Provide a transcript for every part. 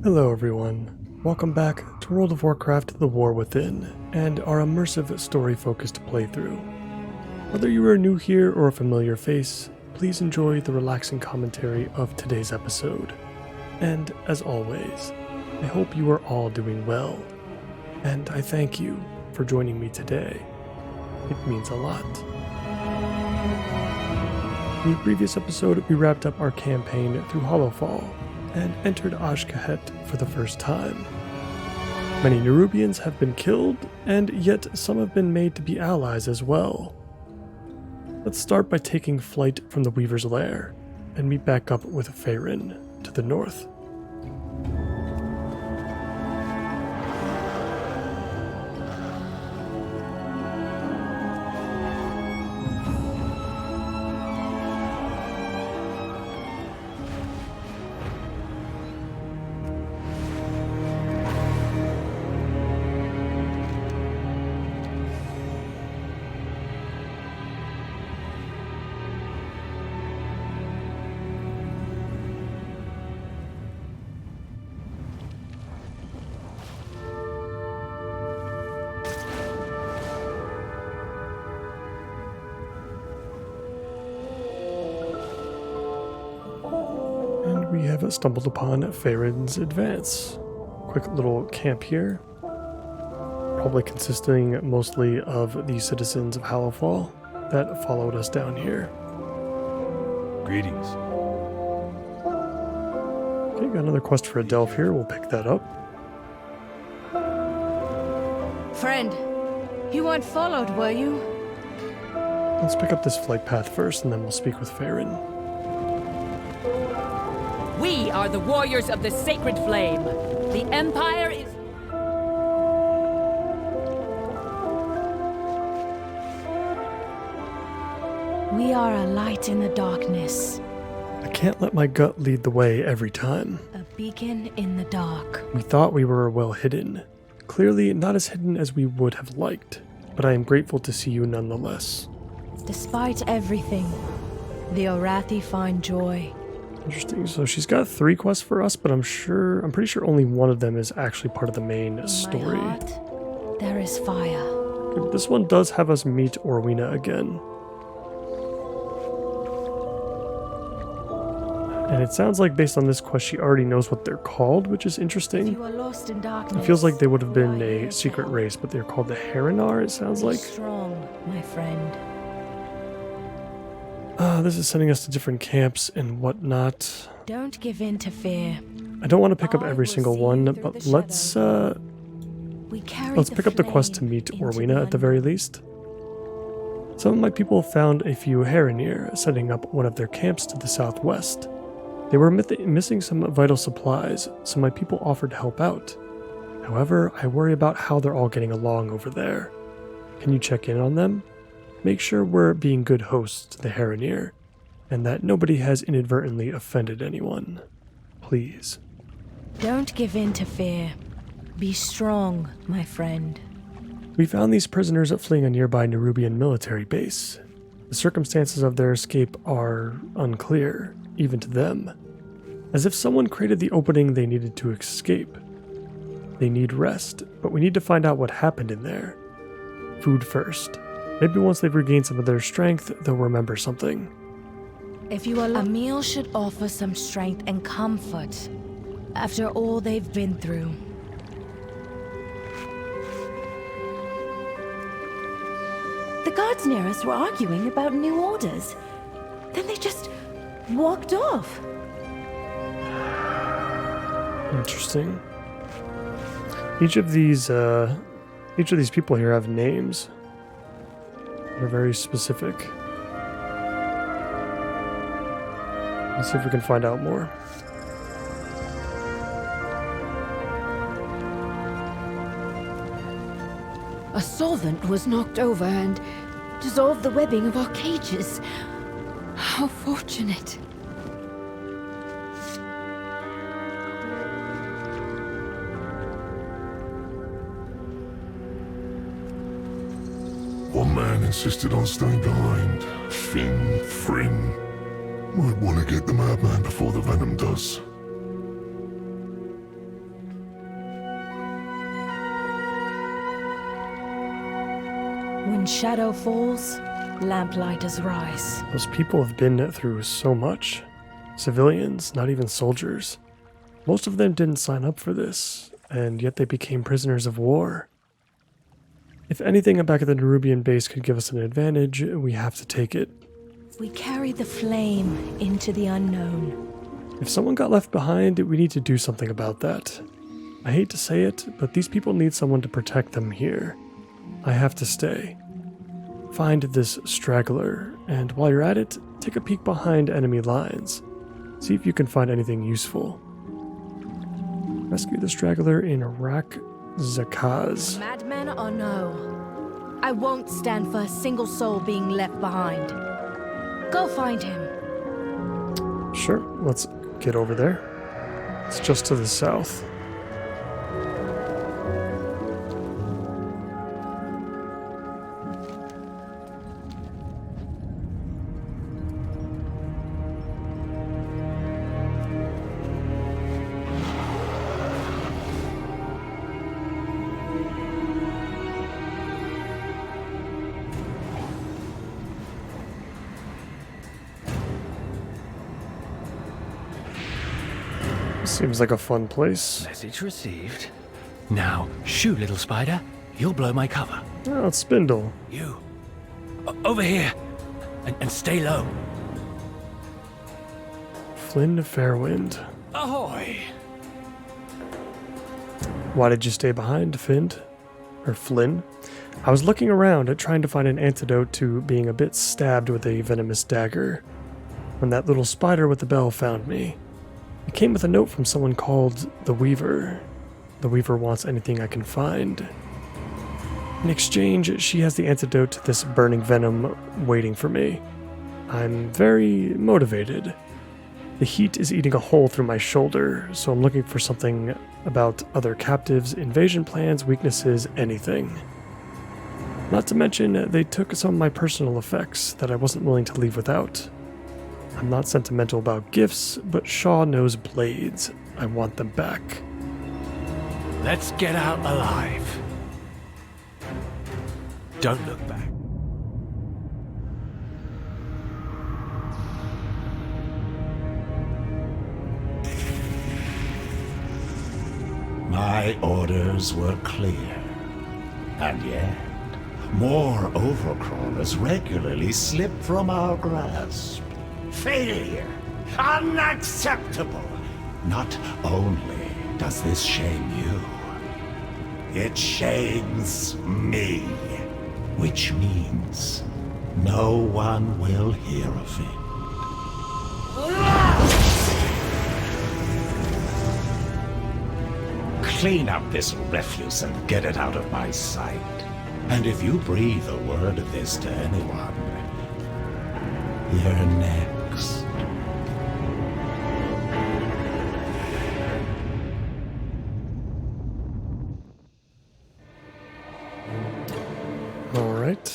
Hello everyone, welcome back to World of Warcraft The War Within, and our immersive story-focused playthrough. Whether you are new here or a familiar face, please enjoy the relaxing commentary of today's episode. And as always, I hope you are all doing well, and I thank you for joining me today. It means a lot. In the previous episode, we wrapped up our campaign through Hollowfall, and entered Ashkahet for the first time. Many Nerubians have been killed, and yet some have been made to be allies as well. Let's start by taking flight from the Weaver's Lair, and meet back up with Faerun to the north. We have stumbled upon Faerun's advance. Quick little camp here, probably consisting mostly of the citizens of Hollowfall that followed us down here. Greetings. Okay, got another quest for a delve here, we'll pick that up. Friend, you weren't followed, were you? Let's pick up this flight path first, and then we'll speak with Faerun. We are the warriors of the sacred flame. The Empire is... We are a light in the darkness. I can't let my gut lead the way every time. A beacon in the dark. We thought we were well hidden. Clearly not as hidden as we would have liked, but I am grateful to see you nonetheless. Despite everything, the Orathi find joy. Interesting. So she's got 3 quests for us, but I'm pretty sure only one of them is actually part of the main story. In my heart, there is fire. Okay, this one does have us meet Orwina again. And it sounds like based on this quest, she already knows what they're called, which is interesting. If you are lost in darkness, It feels like they would have been a secret race, but they're called the Harinar, it sounds be like. strong, my friend. This is sending us to different camps and whatnot. Don't give in to fear. I don't want to pick up I every will single see you one, through but the let's pick up the quest to meet Orwina at the very least. Some of my people found a few Harinir setting up one of their camps to the southwest. They were missing some vital supplies, so my people offered to help out. However, I worry about how they're all getting along over there. Can you check in on them? Make sure we're being good hosts to the Harinir, and that nobody has inadvertently offended anyone. Please. Don't give in to fear. Be strong, my friend. We found these prisoners fleeing a nearby Nerubian military base. The circumstances of their escape are unclear, even to them. As if someone created the opening they needed to escape. They need rest, but we need to find out what happened in there. Food first. Maybe once they've regained some of their strength, they'll remember something. If you are a meal should offer some strength and comfort after all they've been through. The guards near us were arguing about new orders. Then they just walked off. Interesting. Each of these people here have names. They're very specific. Let's see if we can find out more. A solvent was knocked over and dissolved the webbing of our cages. How fortunate. One man insisted on staying behind. Finn. Might want to get the madman before the venom does. When shadow falls, lamplighters rise. Those people have been through so much. Civilians, not even soldiers. Most of them didn't sign up for this, and yet they became prisoners of war. If anything back at the Nerubian base could give us an advantage, we have to take it. We carry the flame into the unknown. If someone got left behind, we need to do something about that. I hate to say it, but these people need someone to protect them here. I have to stay. Find this straggler, and while you're at it, take a peek behind enemy lines. See if you can find anything useful. Rescue the straggler in Rak Zakaz. Madman or no, I won't stand for a single soul being left behind. Go find him. Sure, let's get over there. It's just to the south. Seems like a fun place. Message received. Now, shoot, little spider. You'll blow my cover. Oh, it's Spindle. You. Over here. And stay low. Flynn Fairwind. Ahoy! Why did you stay behind, Finn? Or Flynn? I was looking around at trying to find an antidote to being a bit stabbed with a venomous dagger, when that little spider with the bell found me. It came with a note from someone called the Weaver. The Weaver wants anything I can find. In exchange, she has the antidote to this burning venom waiting for me. I'm very motivated. The heat is eating a hole through my shoulder, so I'm looking for something about other captives, invasion plans, weaknesses, anything. Not to mention, they took some of my personal effects that I wasn't willing to leave without. I'm not sentimental about gifts, but Shaw knows blades. I want them back. Let's get out alive. Don't look back. My orders were clear. And yet, more overcrawlers regularly slip from our grasp. Failure! Unacceptable! Not only does this shame you, it shames me. Which means no one will hear of it. Clean up this refuse and get it out of my sight. And if you breathe a word of this to anyone, you're next. All right.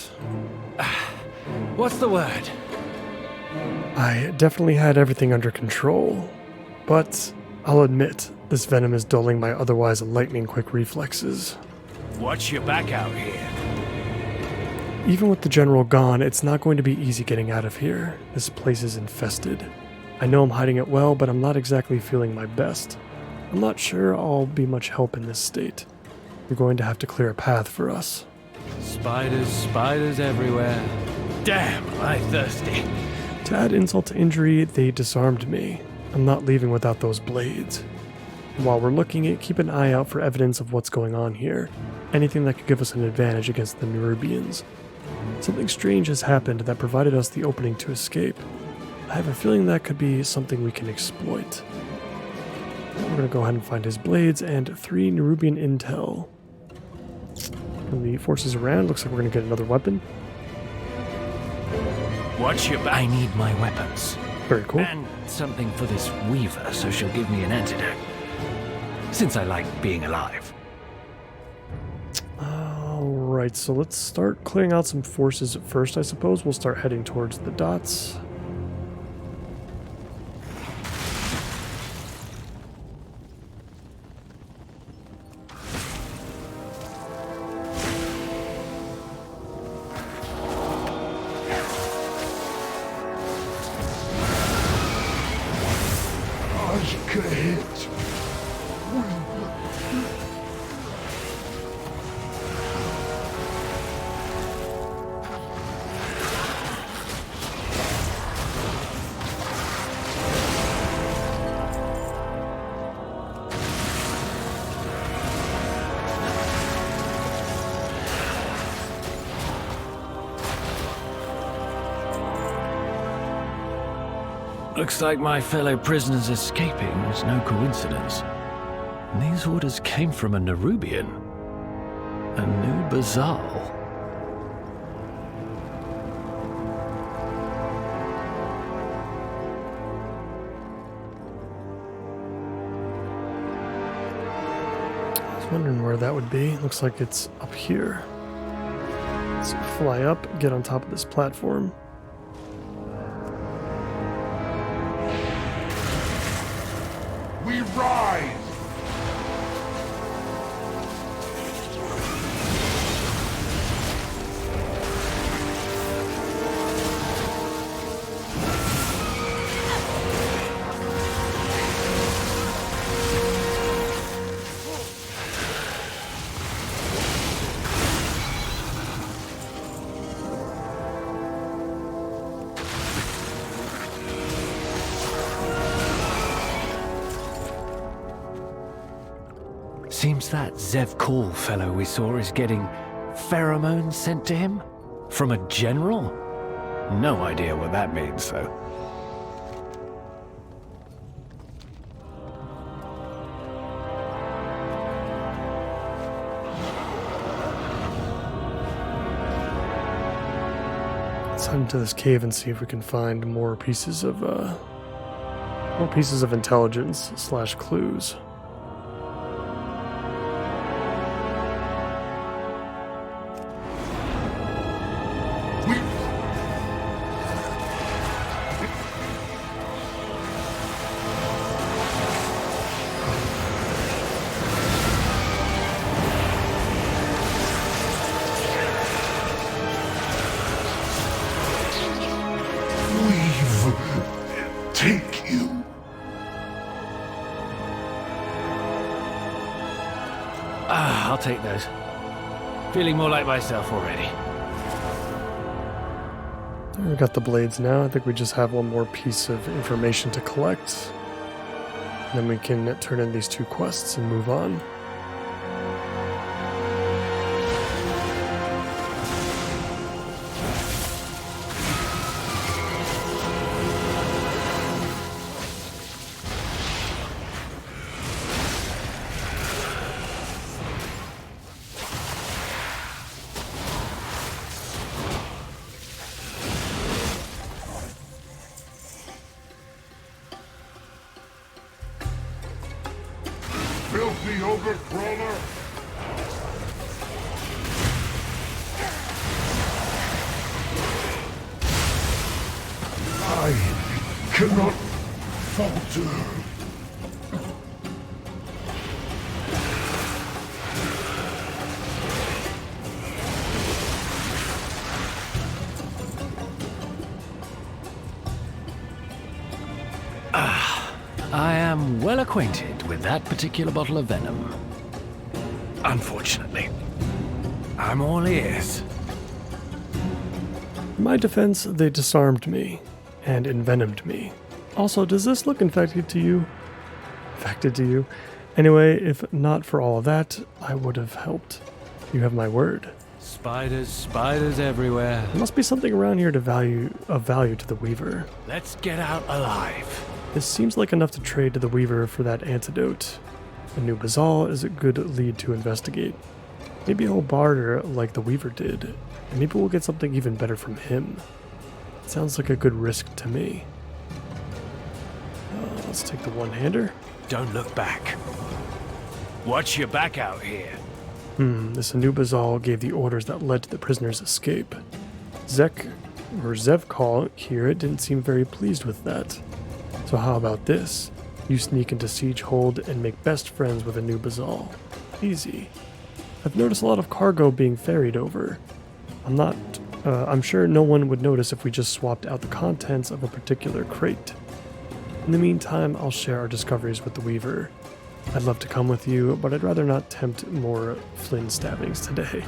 What's the word? I definitely had everything under control, but I'll admit, this venom is dulling my otherwise lightning-quick reflexes. Watch your back out here. Even with the general gone, it's not going to be easy getting out of here. This place is infested. I know I'm hiding it well, but I'm not exactly feeling my best. I'm not sure I'll be much help in this state. You're going to have to clear a path for us. Spiders everywhere. Damn, am I thirsty. To add insult to injury, they disarmed me. I'm not leaving without those blades. While we're looking, keep an eye out for evidence of what's going on here. Anything that could give us an advantage against the Nerubians. Something strange has happened that provided us the opening to escape. I have a feeling that could be something we can exploit. We're going to go ahead and find his blades and 3 Nerubian intel. When the forces around, looks like we're going to get another weapon. Watch your back. I need my weapons. Very cool. And something for this Weaver, so she'll give me an antidote. Since I like being alive. Alright, so let's start clearing out some forces at first, I suppose. We'll start heading towards the dots. Take a hit. Looks like my fellow prisoners escaping was no coincidence. These orders came from a Nerubian. A new Bazal. I was wondering where that would be. Looks like it's up here. Let's fly up, get on top of this platform. We rise! Seems that Zev Call fellow we saw is getting pheromones sent to him? From a general? No idea what that means, though. Let's head into this cave and see if we can find more pieces of intelligence / clues. Take you. I'll take those. Feeling more like myself already. We got the blades now. I think we just have one more piece of information to collect. Then we can turn in these 2 quests and move on. Filthy overcrawler! I cannot falter. I am well acquainted with that particular bottle of venom. Unfortunately. I'm all ears. In my defense, they disarmed me and envenomed me. Also, does this look infected to you? Infected to you? Anyway, if not for all of that, I would have helped. You have my word. Spiders everywhere. There must be something around here of value to the Weaver. Let's get out alive. This seems like enough to trade to the Weaver for that antidote. A new Bazal is a good lead to investigate. Maybe he'll barter like the Weaver did, and maybe we'll get something even better from him. It sounds like a good risk to me. Let's take the one-hander. Don't look back. Watch your back out here. This new Bazal gave the orders that led to the prisoner's escape. Zevkal here didn't seem very pleased with that. So how about this? You sneak into Siege Hold and make best friends with a new Bazal. Easy. I've noticed a lot of cargo being ferried over. I'm sure no one would notice if we just swapped out the contents of a particular crate. In the meantime, I'll share our discoveries with the Weaver. I'd love to come with you, but I'd rather not tempt more Flynn stabbings today.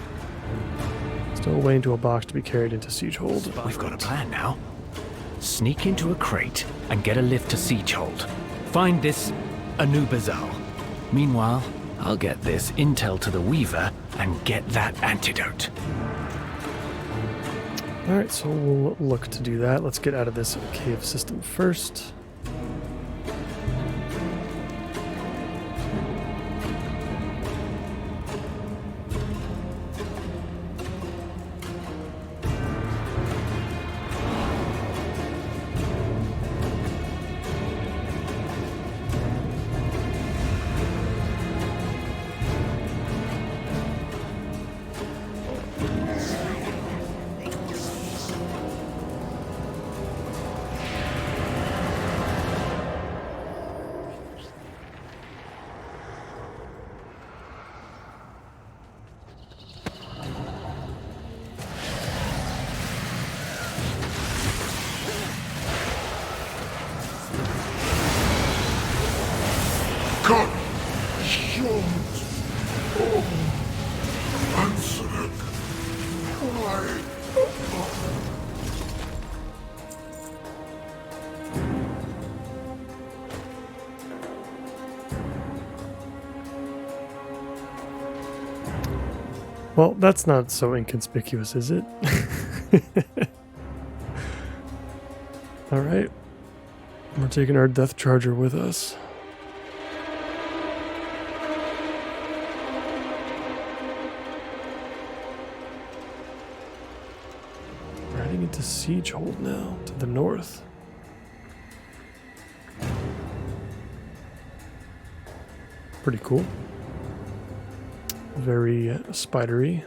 Stow away into a box to be carried into Siegehold. We've got a plan now. Sneak into a crate and get a lift to Siegehold. Find this Anubizal. Meanwhile, I'll get this intel to the Weaver and get that antidote. Alright, so we'll look to do that. Let's get out of this cave system first. God! Short! Oh! Answer it! Why? Well, that's not so inconspicuous, is it? Alright. We're taking our Death Charger with us. We're heading into Siegehold now, to the north. Pretty cool. Very spidery.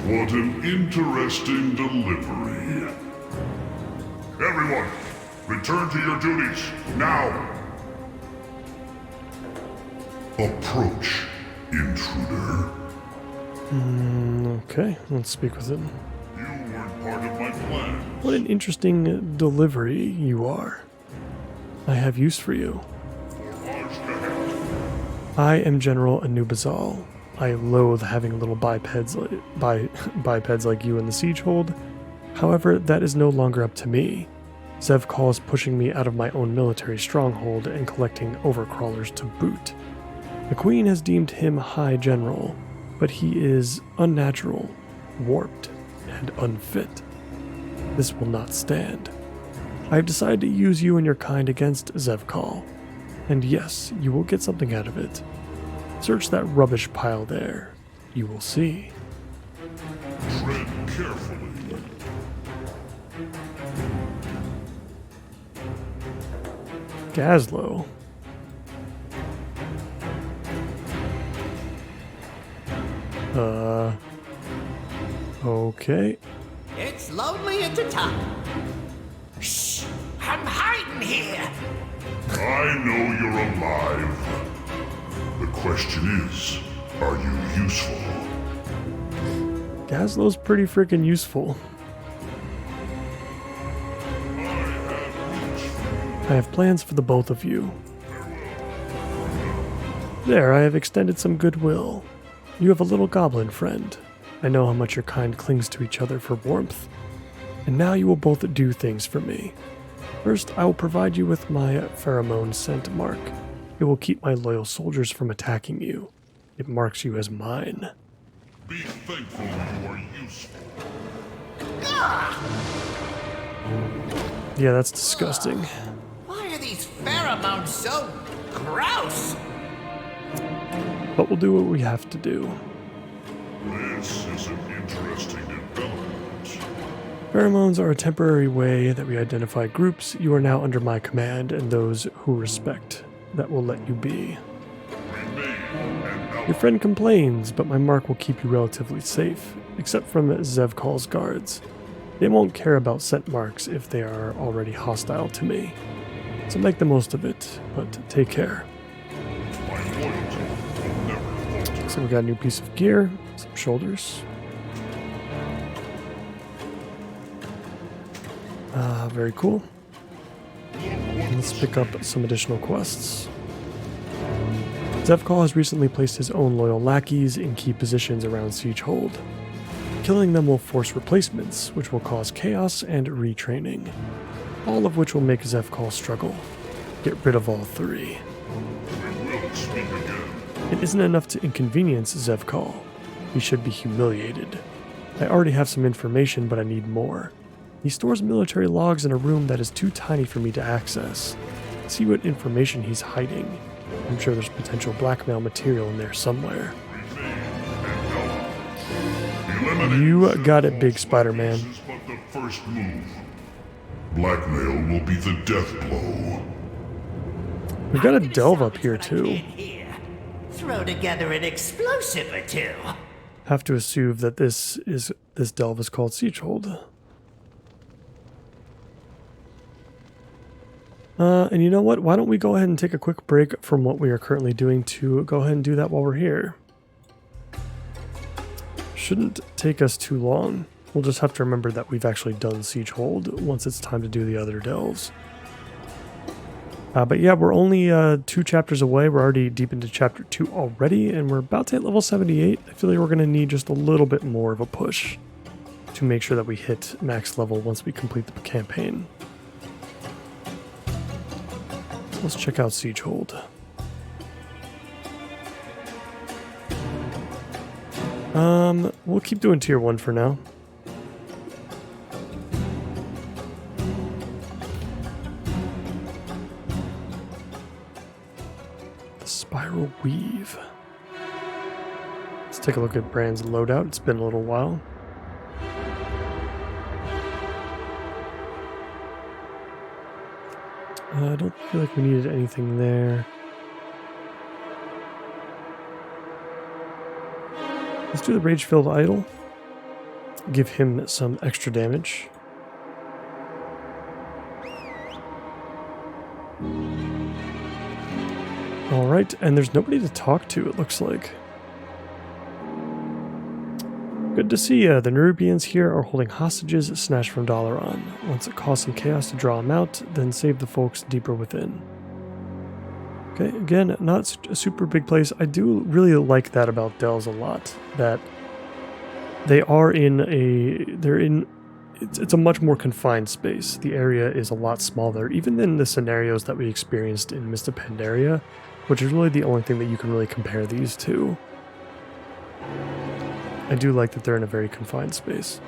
What an interesting delivery. Everyone, return to your duties, now! Approach, intruder. Okay, let's speak with him. You weren't part of my plan. What an interesting delivery you are. I have use for you. I am General Anubizal. I loathe having little bipeds like you in the Siegehold. However, that is no longer up to me. Zevkal is pushing me out of my own military stronghold and collecting overcrawlers to boot. The Queen has deemed him High General, but he is unnatural, warped, and unfit. This will not stand. I have decided to use you and your kind against Zevkal. And yes, you will get something out of it. Search that rubbish pile there. You will see. Tread carefully. Gazlo. Okay. It's lonely at the top. Shh! I'm hiding here! I know you're alive. The question is, are you useful? Gazlo's pretty freaking useful. I have plans for the both of you. There, I have extended some goodwill. You have a little goblin friend. I know how much your kind clings to each other for warmth. And now you will both do things for me. First, I will provide you with my pheromone scent mark. It will keep my loyal soldiers from attacking you. It marks you as mine. Be thankful you are useful. Yeah, that's disgusting. Why are these pheromones so gross? But we'll do what we have to do. This is an interesting development. Pheromones are a temporary way that we identify groups. You are now under my command, and those who respect that will let you be. Your friend complains, but my mark will keep you relatively safe, except from Zevkal's guards. They won't care about scent marks if they are already hostile to me. So make the most of it, but take care. So we got a new piece of gear, some shoulders. Very cool. Let's pick up some additional quests. Zevkal has recently placed his own loyal lackeys in key positions around Siegehold. Killing them will force replacements, which will cause chaos and retraining, all of which will make Zevkal struggle. Get rid of all three. It isn't enough to inconvenience Zevkal. He should be humiliated. I already have some information, but I need more. He stores military logs in a room that is too tiny for me to access. See what information he's hiding. I'm sure there's potential blackmail material in there somewhere. You got it, big Spider-Man. But the first move. Blackmail will be the death blow. We've got a delve up here too. Here. Throw together an explosive or two. Have to assume that this delve is called Siegehold. And you know what? Why don't we go ahead and take a quick break from what we are currently doing to go ahead and do that while we're here. Shouldn't take us too long. We'll just have to remember that we've actually done Siegehold once it's time to do the other delves. But yeah, we're only 2 chapters away. We're already deep into chapter 2 already, and we're about to hit level 78. I feel like we're going to need just a little bit more of a push to make sure that we hit max level once we complete the campaign. So let's check out Siegehold. We'll keep doing tier 1 for now. Spiral Weave. Let's take a look at Brand's loadout. It's been a little while. I don't feel like we needed anything there. Let's do the Rage-Filled Idol. Give him some extra damage. Alright, and there's nobody to talk to, it looks like. Good to see ya. The Nerubians here are holding hostages snatched from Dalaran. Once it caused some chaos to draw them out, then save the folks deeper within. Okay, again, not a super big place. I do really like that about delves a lot. That they are in a... It's a much more confined space. The area is a lot smaller, even than the scenarios that we experienced in Mist of Pandaria, which is really the only thing that you can really compare these to. I do like that they're in a very confined space.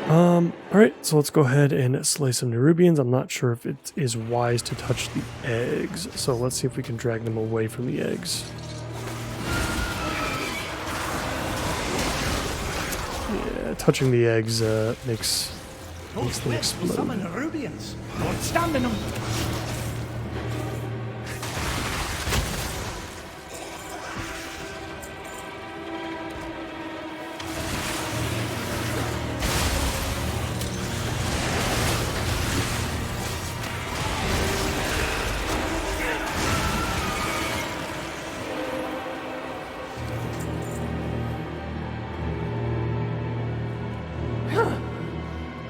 Alright, so let's go ahead and slay some Nerubians. I'm not sure if it is wise to touch the eggs, so let's see if we can drag them away from the eggs. Yeah, touching the eggs makes them explode. Summon Nerubians. Don't stand in them.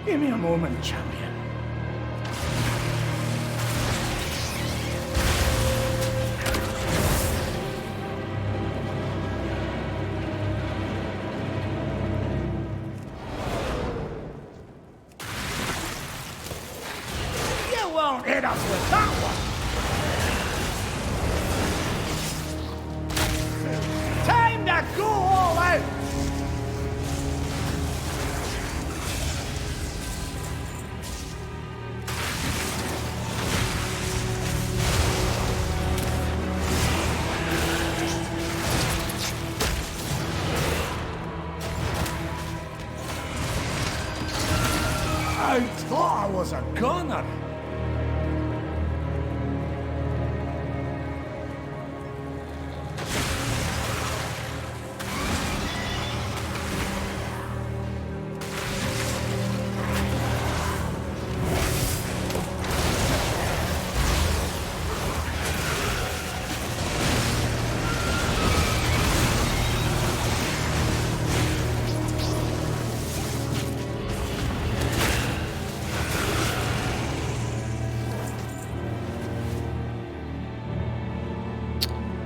Give me a moment, champion. You won't hit us with that one. Time to go all out. I thought I was a gunner.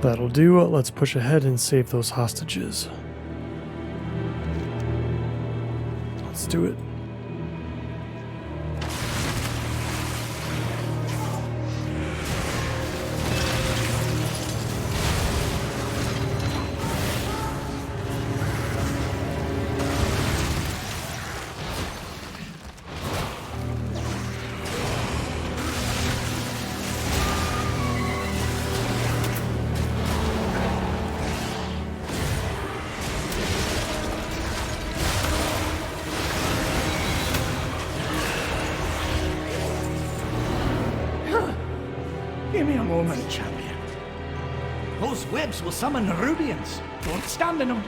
That'll do. Let's push ahead and save those hostages. Let's do it. Give me a moment, champion. Those webs will summon the Rubians. Don't stand in them.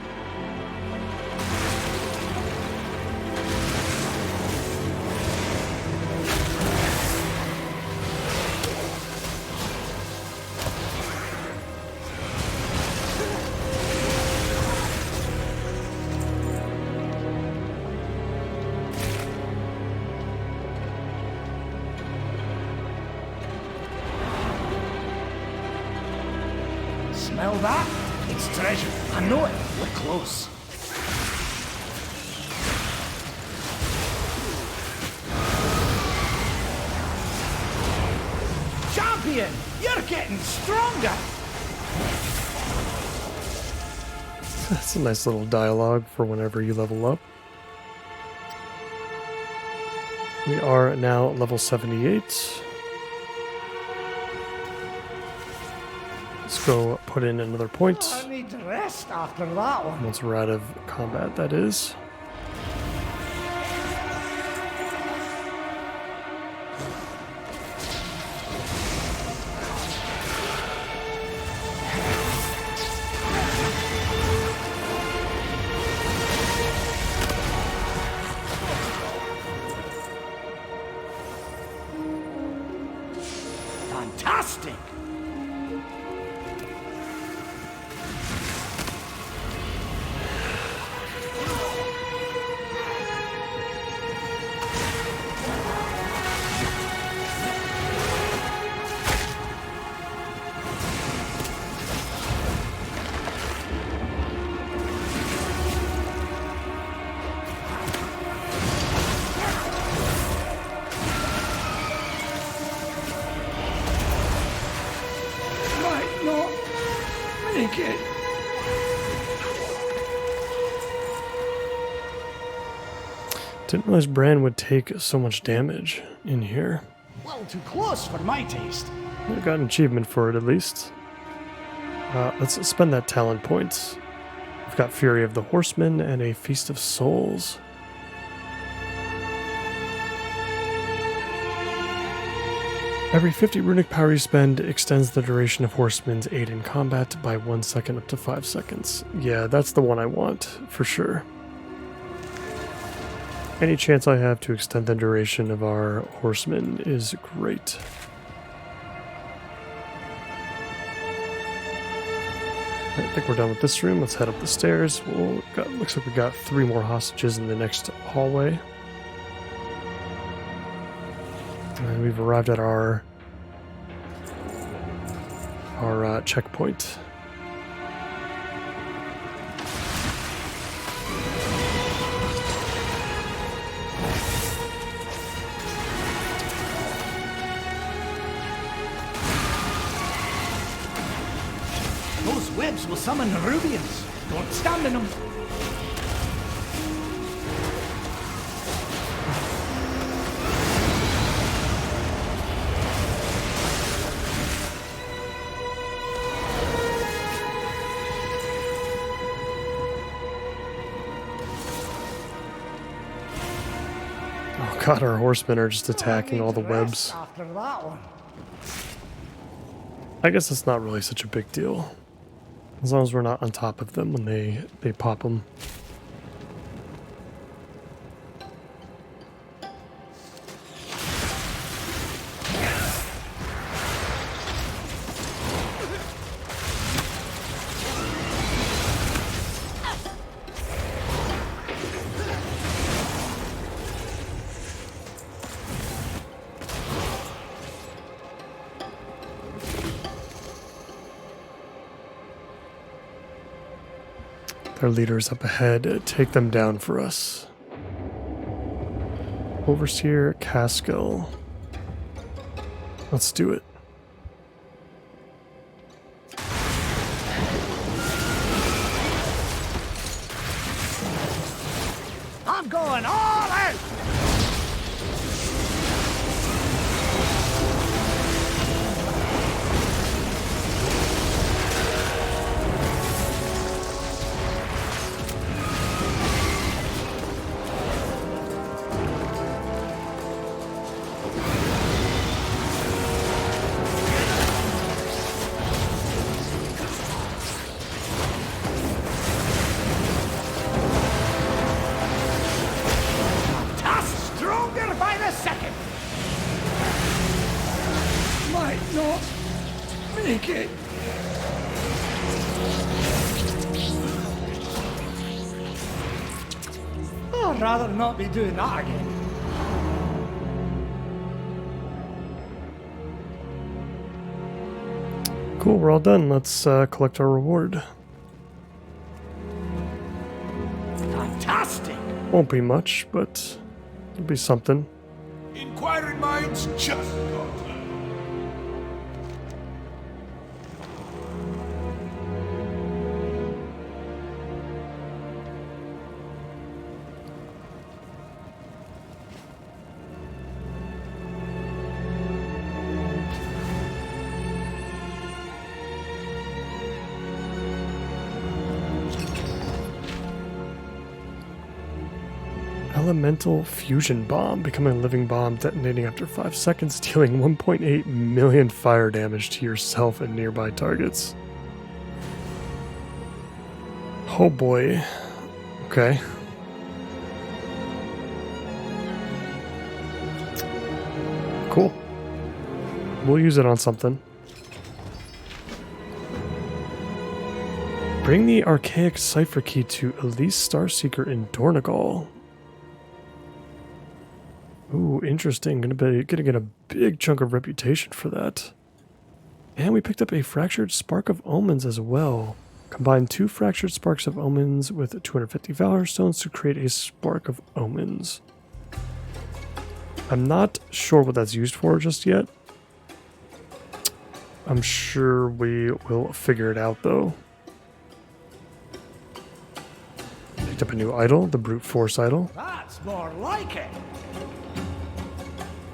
Smell that? It's treasure. I know it. We're close. Champion! You're getting stronger! That's a nice little dialogue for whenever you level up. We are now level 78. Let's go put in another point. I need to rest after that one. Once we're out of combat, that is. Fantastic! Didn't realize Bran would take so much damage in here. Well, too close for my taste. I got an achievement for it at least. Let's spend that talent point. We've got Fury of the Horsemen and a Feast of Souls. Every 50 runic power you spend extends the duration of Horseman's aid in combat by 1 second up to 5 seconds. Yeah, that's the one I want, for sure. Any chance I have to extend the duration of our horsemen is great. I think we're done with this room. Let's head up the stairs. Looks like we got 3 more hostages in the next hallway. And we've arrived at our checkpoint. Those webs will summon the Rubians. Don't stand in them. Oh god, our horsemen are just attacking all the webs. After that one. I guess it's not really such a big deal. As long as we're not on top of them when they pop them. Their leader's up ahead. Take them down for us. Overseer Caskill. Let's do it. I'm going all out! I'd rather not be doing that again. Cool, we're all done. Let's collect our reward. Fantastic! Won't be much, but it'll be something. Inquiring minds just got time. Elemental fusion bomb, becoming a living bomb, detonating after 5 seconds, dealing 1.8 million fire damage to yourself and nearby targets. Oh boy. Okay. Cool. We'll use it on something. Bring the archaic cipher key to Elise Starseeker in Dornegal. Ooh, interesting. Gonna get a big chunk of reputation for that. And we picked up a Fractured Spark of Omens as well. Combine 2 Fractured Sparks of Omens with 250 Valor Stones to create a Spark of Omens. I'm not sure what that's used for just yet. I'm sure we will figure it out though. Picked up a new idol, the Brute Force idol. That's more like it!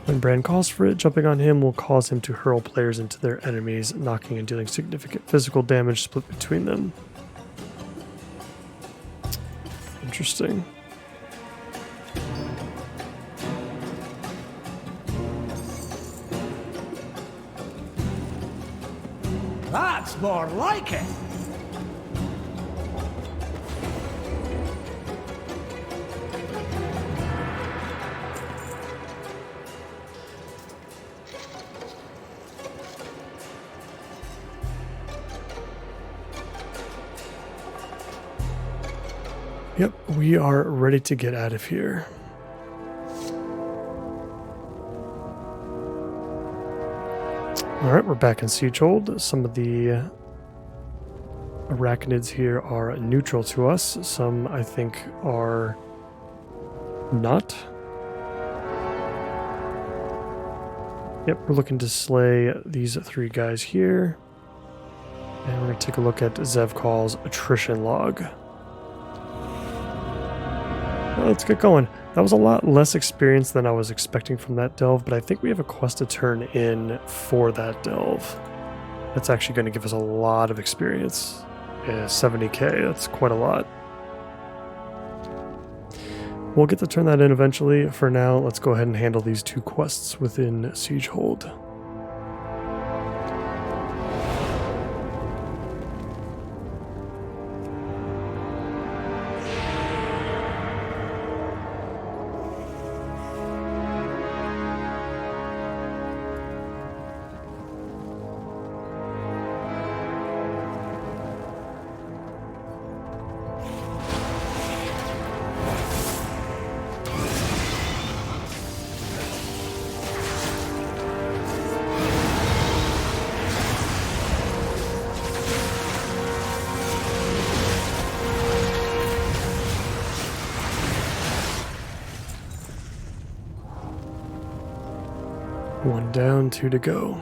When Bran calls for it, jumping on him will cause him to hurl players into their enemies, knocking and dealing significant physical damage split between them. Interesting. That's more like it! Yep, we are ready to get out of here. Alright, we're back in Siegehold. Some of the arachnids here are neutral to us. Some, I think, are not. Yep, we're looking to slay these 3 guys here. And we're going to take a look at Zevkal's attrition log. Let's get going. That was a lot less experience than I was expecting from that delve, but I think we have a quest to turn in for that delve. That's actually going to give us a lot of experience. Yeah, 70k, that's quite a lot. We'll get to turn that in eventually. For now, let's go ahead and handle these 2 quests within Siegehold. One down, 2 to go.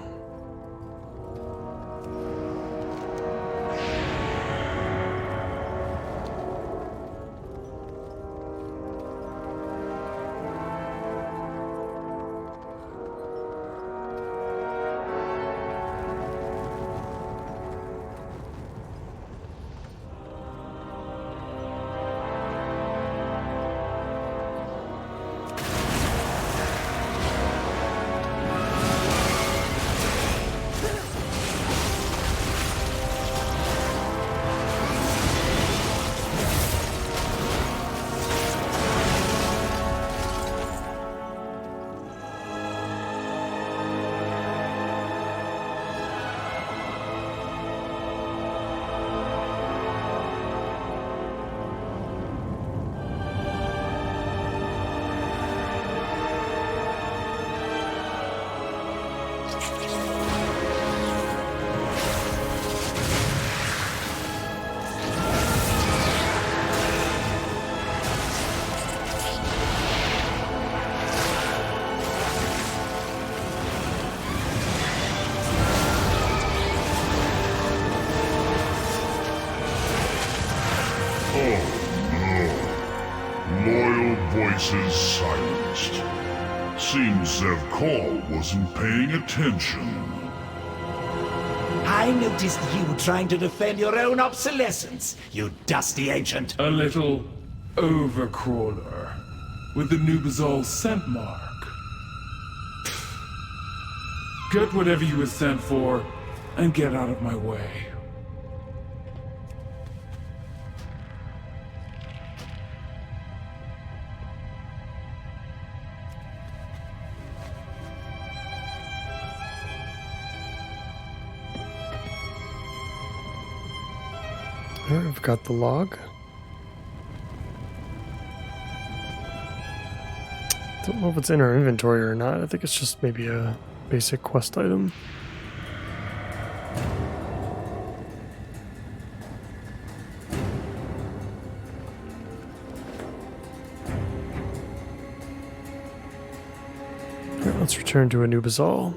Loyal voices silenced. Seems Zev Call wasn't paying attention. I noticed you trying to defend your own obsolescence, you dusty ancient. A little overcrawler with the Nubazol scent mark. Get whatever you were sent for and get out of my way. Alright, I've got the log. Don't know if it's in our inventory or not. I think it's just maybe a basic quest item. Alright, let's return to Anubizal.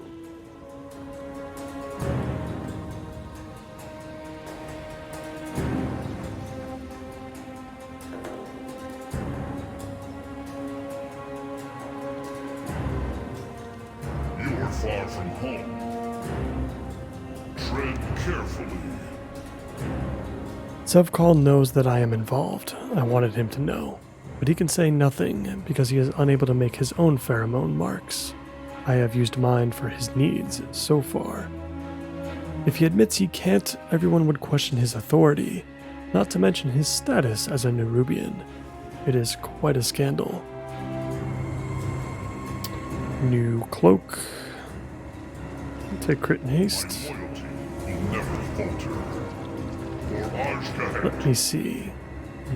Far from home. Tread carefully. Zevkal knows that I am involved. I wanted him to know. But he can say nothing because he is unable to make his own pheromone marks. I have used mine for his needs so far. If he admits he can't, everyone would question his authority, not to mention his status as a Nerubian. It is quite a scandal. New cloak. Take crit and haste. Let me see.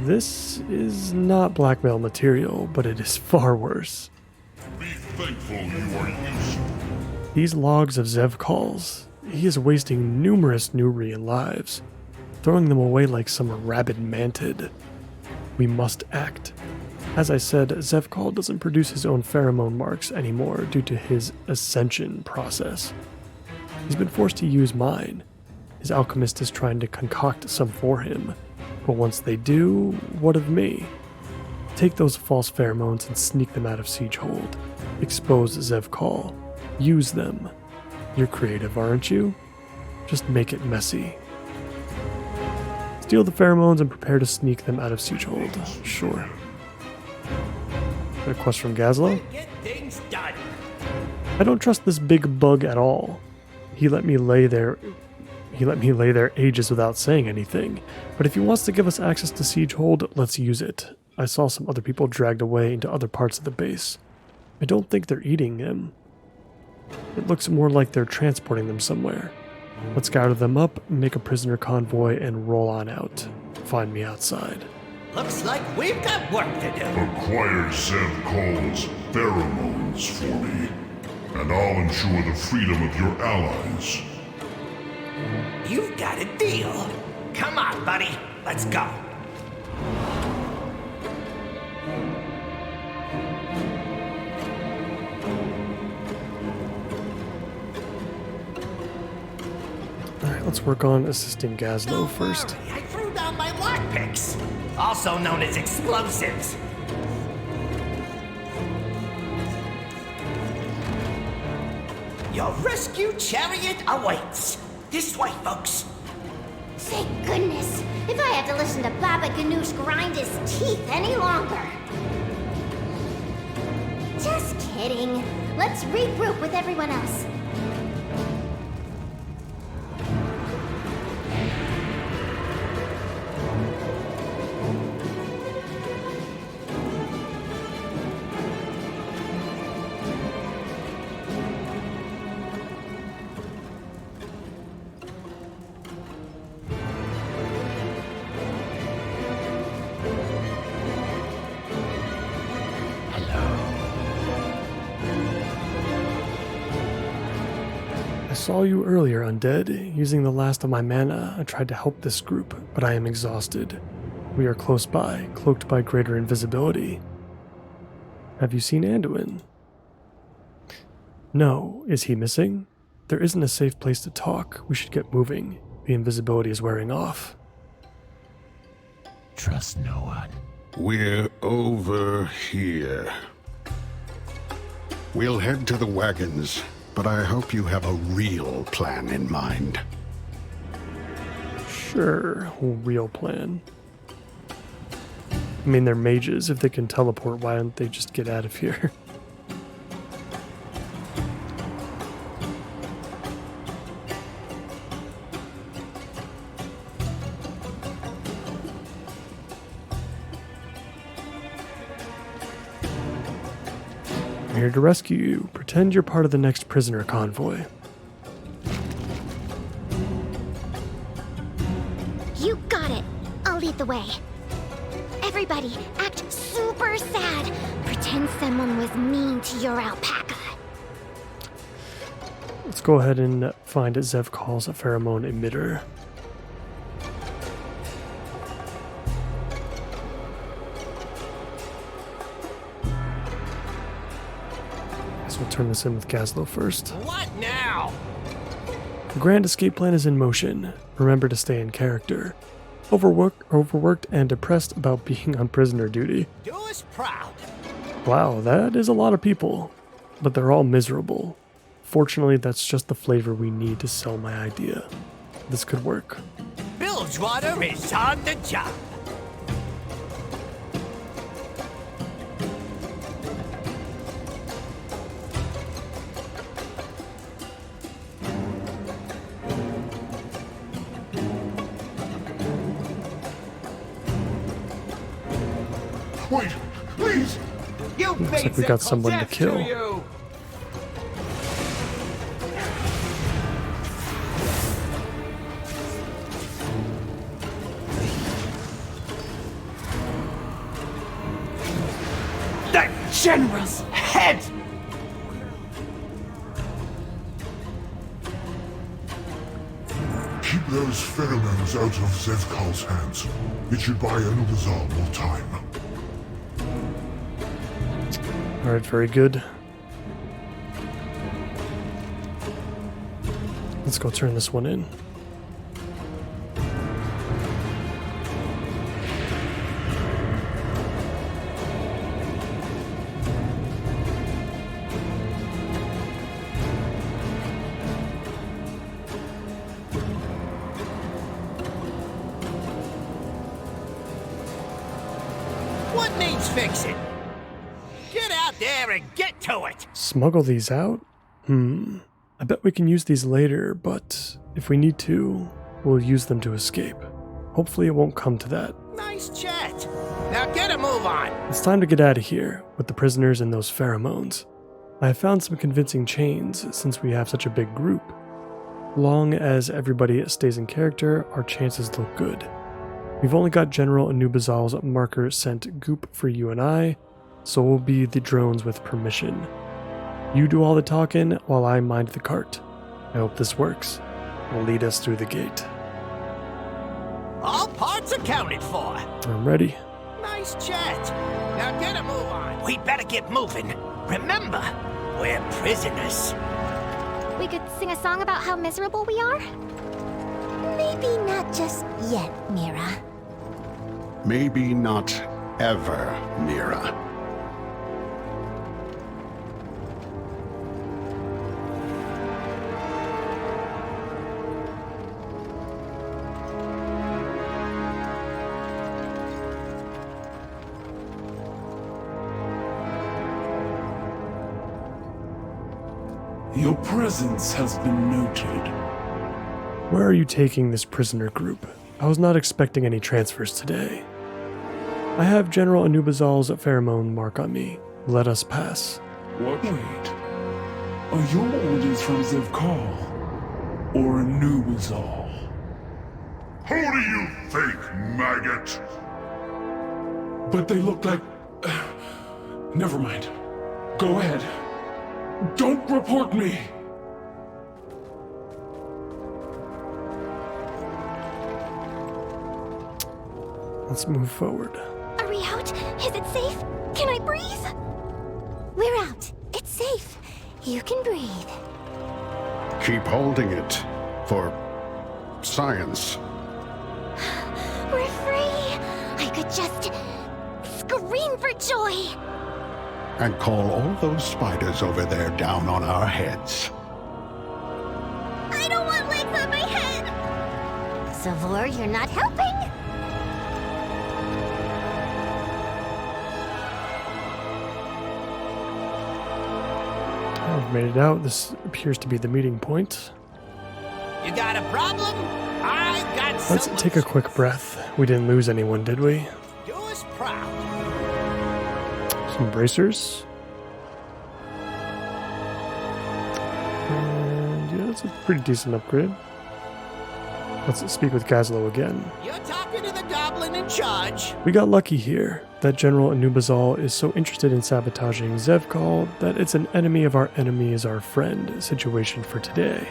This is not blackmail material, but it is far worse. Be thankful you are useful. These logs of Zevkal's. He is wasting numerous Nurian lives, throwing them away like some rabid mantid. We must act. As I said, Zevkal doesn't produce his own pheromone marks anymore due to his ascension process. He's been forced to use mine. His alchemist is trying to concoct some for him. But once they do, what of me? Take those false pheromones and sneak them out of Siegehold. Expose Zevkal. Use them. You're creative, aren't you? Just make it messy. Steal the pheromones and prepare to sneak them out of Siegehold. Sure. Got a quest from Gazlo? Get things done. I don't trust this big bug at all. He let me lay there ages without saying anything. But if he wants to give us access to Siegehold, let's use it. I saw some other people dragged away into other parts of the base. I don't think they're eating him. It looks more like they're transporting them somewhere. Let's gather them up, make a prisoner convoy, and roll on out. Find me outside. Looks like we've got work to do. Acquire Zev Call's pheromones for me, and I'll ensure the freedom of your allies. You've got a deal. Come on, buddy. Let's go. let's work on assisting Gazlo Don't first. worry, I threw down my lockpicks, also known as explosives. Your rescue chariot awaits. This way, folks. Thank goodness. If I had to listen to Baba Ganoush grind his teeth any longer. Just kidding. Let's regroup with everyone else. I saw you earlier, Undead. Using the last of my mana, I tried to help this group, but I am exhausted. We are close by, cloaked by greater invisibility. Have you seen Anduin? No. Is he missing? There isn't a safe place to talk. We should get moving. The invisibility is wearing off. Trust no one. We're over here. We'll head to the wagons, but I hope you have a real plan in mind. Sure, real plan. I mean, they're mages. If they can teleport, why don't they just get out of here? I'm here to rescue you. Pretend you're part of the next prisoner convoy. You got it. I'll lead the way. Everybody, act super sad. Pretend someone was mean to your alpaca. Let's go ahead and find Zevkal's pheromone emitter. Guess we'll turn this in with Gazlo first. What now? The grand escape plan is in motion. Remember to stay in character. Overworked and depressed about being on prisoner duty. Do us proud. Wow, that is a lot of people. But they're all miserable. Fortunately, that's just the flavor we need to sell my idea. This could work. Bilgewater is on the job. Wait, please! You Looks like we got someone to kill. That general's head! Keep those pheromones out of Zevkal's hands. It should buy Anub'azal more time. Alright, very good. Let's go turn this one in. What needs fixing? Get out there and get to it! Smuggle these out? I bet we can use these later, but if we need to, we'll use them to escape. Hopefully it won't come to that. Nice chat. Now get a move on. It's time to get out of here, with the prisoners and those pheromones. I have found some convincing chains, since we have such a big group. Long as everybody stays in character, our chances look good. We've only got General Anub'azal's marker sent goop for you and I, so we'll be the drones with permission. You do all the talking while I mind the cart. I hope this works. It'll lead us through the gate. All parts accounted for. I'm ready. Nice chat. Now get a move on. We better get moving. Remember, we're prisoners. We could sing a song about how miserable we are? Maybe not just yet, Mira. Maybe not ever, Mira. Your presence has been noted. Where are you taking this prisoner group? I was not expecting any transfers today. I have General Anubizal's pheromone mark on me. Let us pass. What? Wait. Are your orders from Zevkal? Or Anubizal? Who do you think, maggot? But they look like... Never mind. Go ahead. Don't report me! Let's move forward. Are we out? Is it safe? Can I breathe? We're out. It's safe. You can breathe. Keep holding it. For science. We're free. I could just scream for joy. And call all those spiders over there down on our heads. I don't want legs on my head. Savor, you're not helping. I've made it out. This appears to be the meeting point. You got a problem? I got Let's someone. take a quick breath. We didn't lose anyone, did we? Do us proud. Some bracers. And yeah, that's a pretty decent upgrade. Let's speak with Gazlo again. You're talking to the goblin in charge. We got lucky here. That General Anubizal is so interested in sabotaging Zevkal that it's an enemy of our enemy is our friend situation for today.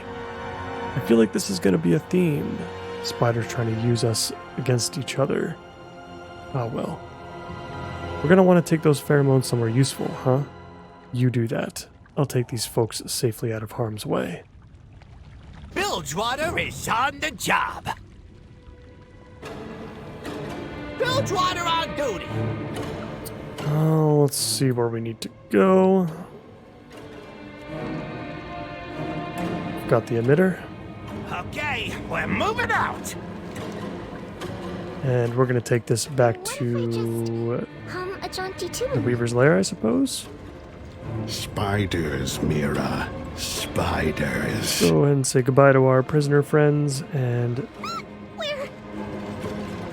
I feel like this is going to be a theme. Spiders trying to use us against each other. Ah well. We're going to want to take those pheromones somewhere useful, huh? You do that. I'll take these folks safely out of harm's way. Bilgewater is on the job. Bilgewater on duty. Oh, let's see where we need to go. Got the emitter. Okay, we're moving out. And we're going to take this back to A jaunty the tune. Weaver's Lair, I suppose. Spiders, Mira. Spiders. Go ahead and say goodbye to our prisoner friends, and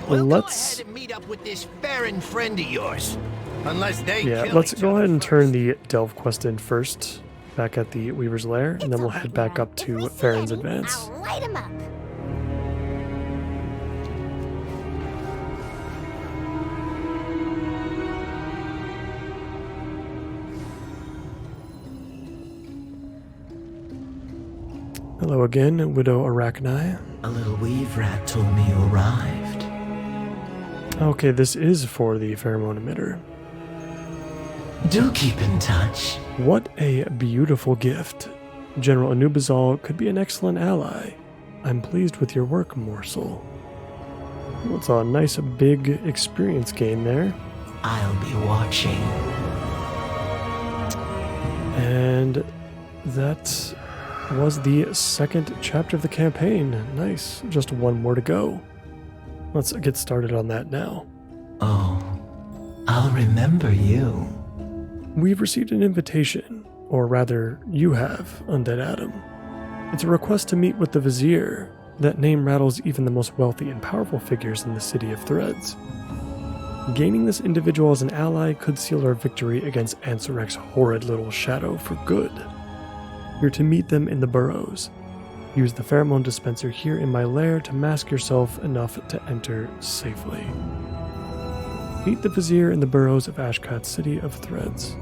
We'll let's go ahead and meet up with this Farron friend of yours. Unless they kill let's each go other ahead and first. turn the Delve quest in first, back at the Weaver's Lair, and then we'll head back up to Farron's Advance. I'll light 'em up. Hello again, Widow Arachni. A little weave rat told me you arrived. Okay, this is for the pheromone emitter. Do keep in touch. What a beautiful gift. General Anubizal could be an excellent ally. I'm pleased with your work, Morsel. Well, it's a nice big experience gain there. I'll be watching. And that was the second chapter of the campaign. Nice. Just one more to go. Let's get started on that now. Oh, I'll remember you. We've received an invitation, or rather, you have, Undead Adam. It's a request to meet with the Vizier. That name rattles even the most wealthy and powerful figures in the City of Threads. Gaining this individual as an ally could seal our victory against Ansarek's horrid little shadow for good. You're to meet them in the burrows. Use the pheromone dispenser here in my lair to mask yourself enough to enter safely. Meet the Vizier in the burrows of Ashkat's City of Threads.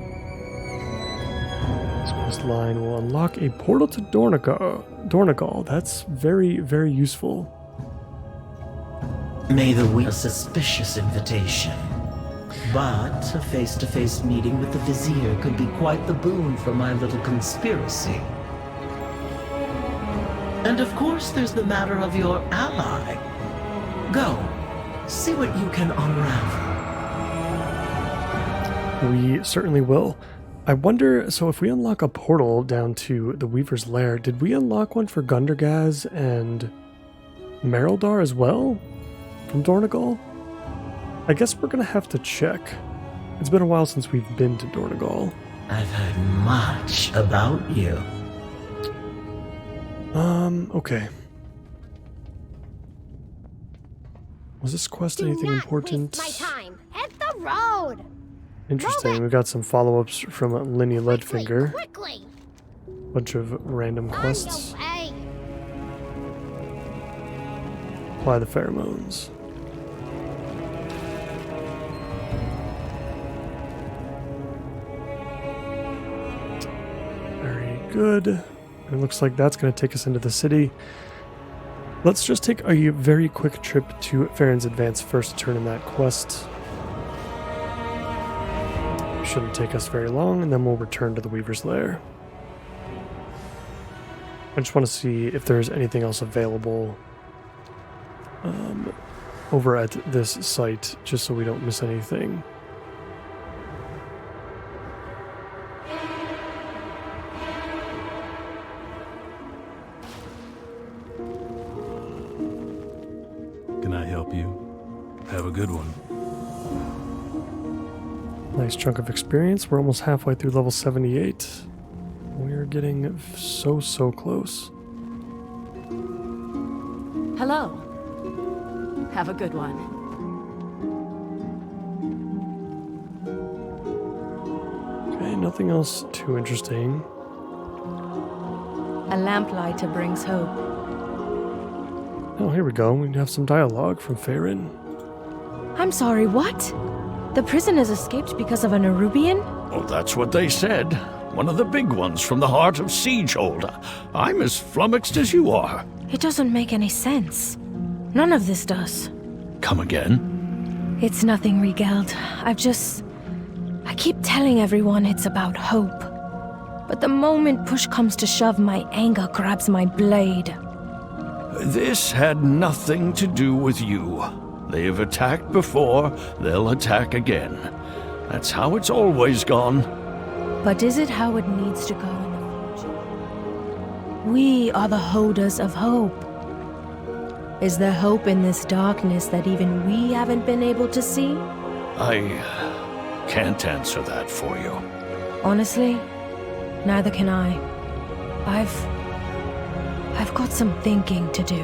This quest line will unlock a portal to Dornagal. That's very, very useful. May the weave a suspicious invitation. But a face-to-face meeting with the Vizier could be quite the boon for my little conspiracy. And of course there's the matter of your ally. Go, see what you can unravel. We certainly will. I wonder, so if we unlock a portal down to the Weaver's Lair, did we unlock one for Gundergaz and Merildar as well? From Dornegal? I guess we're going to have to check. It's been a while since we've been to Dornegal. I've heard much about you. Okay. Was this quest anything important? Waste my time. Hit the road. Interesting. We've got some follow-ups from Linny Leadfinger. Quickly. Bunch of random quests. On your way. Apply the pheromones. Very good. It looks like that's going to take us into the city. Let's just take a very quick trip to Farron's Advance first to turn in that quest. Shouldn't take us very long, and then we'll return to the Weaver's Lair. I just want to see if there's anything else available over at this site, just so we don't miss anything. Can I help you? Have a good one. Nice chunk of experience. We're almost halfway through level 78. We're getting so close. Hello. Have a good one. Okay, nothing else too interesting. A lamplighter brings hope. Oh, here we go. We have some dialogue from Farron. I'm sorry, what? The prisoners escaped because of an Arubian? Oh, that's what they said. One of the big ones from the heart of Siegehold. I'm as flummoxed as you are. It doesn't make any sense. None of this does. Come again? It's nothing, Rigeld. I keep telling everyone it's about hope. But the moment push comes to shove, my anger grabs my blade. This had nothing to do with you. They have attacked before, they'll attack again. That's how it's always gone. But is it how it needs to go in the future? We are the holders of hope. Is there hope in this darkness that even we haven't been able to see? I can't answer that for you. Honestly, neither can I. I've got some thinking to do.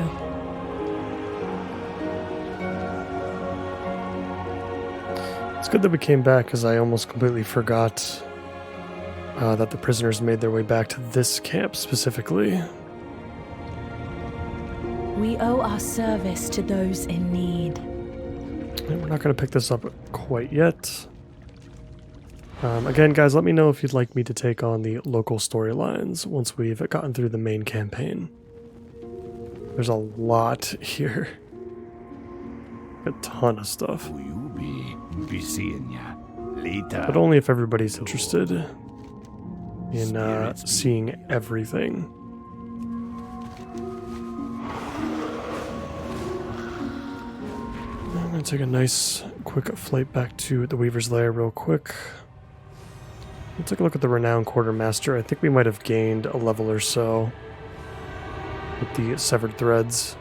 It's good that we came back, because I almost completely forgot that the prisoners made their way back to this camp specifically. We owe our service to those in need. And we're not going to pick this up quite yet. Again, guys, let me know if you'd like me to take on the local storylines once we've gotten through the main campaign. There's a lot here. A ton of stuff. Will you be seeing ya later? But only if everybody's interested in seeing everything. I'm going to take a nice quick flight back to the Weaver's Lair real quick. Let's take a look at the Renowned Quartermaster. I think we might have gained a level or so with the Severed Threads.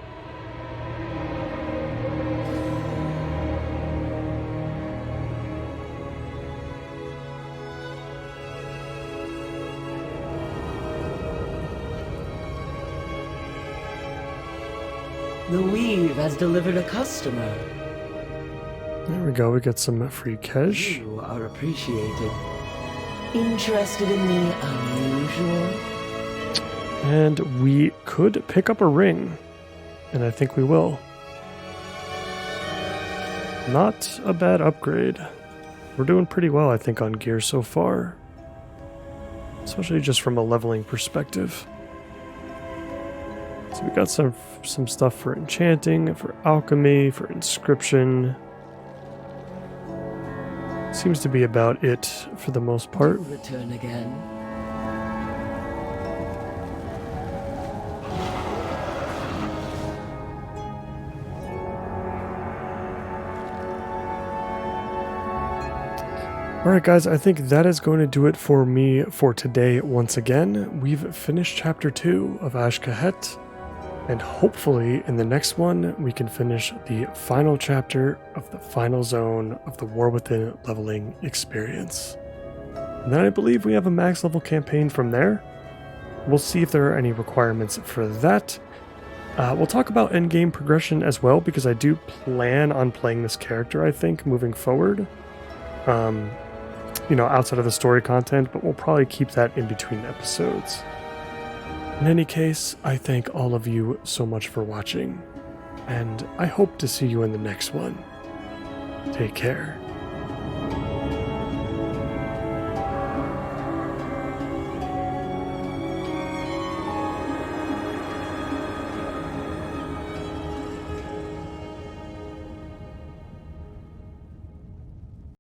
The weave has delivered a customer. There we go, we get some free cash. You are appreciated. Interested in the unusual? And we could pick up a ring, and I think we will. Not a bad upgrade. We're doing pretty well, I think, on gear so far. Especially just from a leveling perspective. So we got some stuff for enchanting, for alchemy, for inscription. Seems to be about it for the most part. Return again. Alright guys, I think that is going to do it for me for today once again. We've finished Chapter 2 of Ash-Kahet, and hopefully in the next one we can finish the final chapter of the final zone of the War Within leveling experience. And then I believe we have a max level campaign from there. We'll see if there are any requirements for that. We'll talk about endgame progression as well, because I do plan on playing this character, I think, moving forward. Outside of the story content, but we'll probably keep that in between episodes. In any case, I thank all of you so much for watching, and I hope to see you in the next one. Take care.